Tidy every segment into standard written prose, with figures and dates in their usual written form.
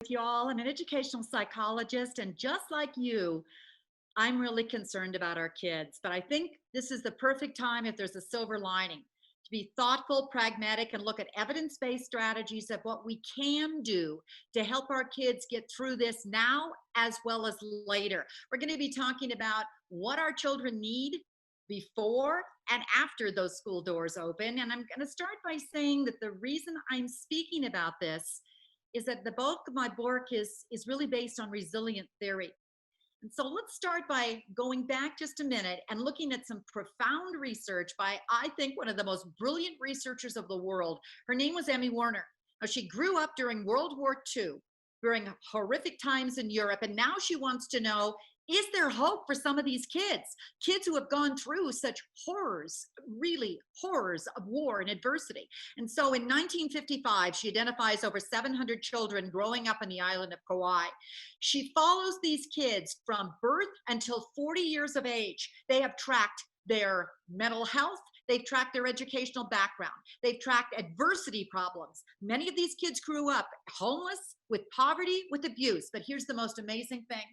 with y'all. I'm an educational psychologist, and just like you, I'm really concerned about our kids. But I think this is the perfect time, if there's a silver lining, to be thoughtful, pragmatic, and look at evidence based strategies of what we can do to help our kids get through this now as well as later. We're going to be talking about what our children need before and after those school doors open. And I'm going to start by saying that the reason I'm speaking about this is that the bulk of my work is really based on resilient theory. And so let's start by going back just a minute and looking at some profound research by, I think, one of the most brilliant researchers of the world. Her name was Emmy Werner. Now, she grew up during World War II, during horrific times in Europe, and now she wants to know, is there hope for some of these kids who have gone through such horrors, really horrors of war and adversity? And so in 1955, she identifies over 700 children growing up on the island of Kauai. She follows these kids from birth until 40 years of age. They have tracked their mental health. They've tracked their educational background. They've tracked adversity problems. Many of these kids grew up homeless, with poverty, with abuse. But here's the most amazing thing.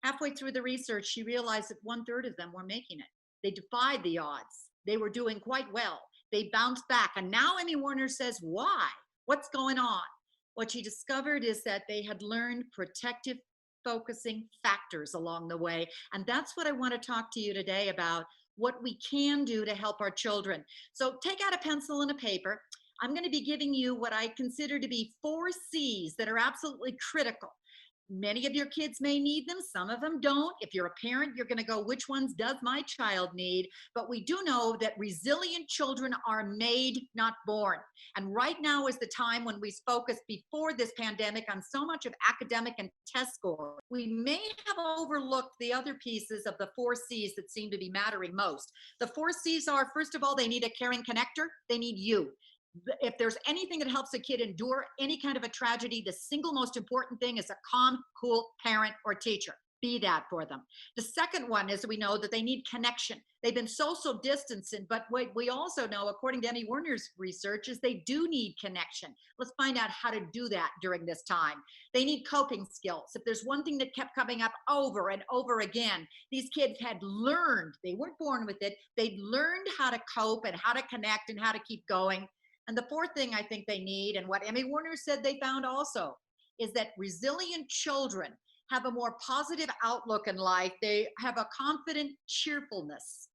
Halfway through the research, she realized that 1/3 of them were making it. They defied the odds. They were doing quite well. They bounced back. And now Emmy Werner says, why? What's going on? What she discovered is that they had learned protective focusing factors along the way. And that's what I want to talk to you today about, what we can do to help our children. So take out a pencil and a paper. I'm going to be giving you what I consider to be 4 C's that are absolutely critical. Many of your kids may need them, some of them don't. If you're a parent, you're going to go, which ones does my child need? But we do know that resilient children are made, not born. And right now is the time when we focused before this pandemic on so much of academic and test score. We may have overlooked the other pieces of the 4 C's that seem to be mattering most. The 4 C's are, first of all, they need a caring connector. They need you. If there's anything that helps a kid endure any kind of a tragedy, the single most important thing is a calm, cool parent or teacher. Be that for them. The second one is, we know that they need connection. They've been social distancing, but what we also know, according to Emmy Werner's research, is they do need connection. Let's find out how to do that during this time. They need coping skills. If there's one thing that kept coming up over and over again, these kids had learned, they weren't born with it, they'd learned how to cope and how to connect and how to keep going. And the fourth thing I think they need, and what Emmy Werner said they found also, is that resilient children have a more positive outlook in life. They have a confident cheerfulness.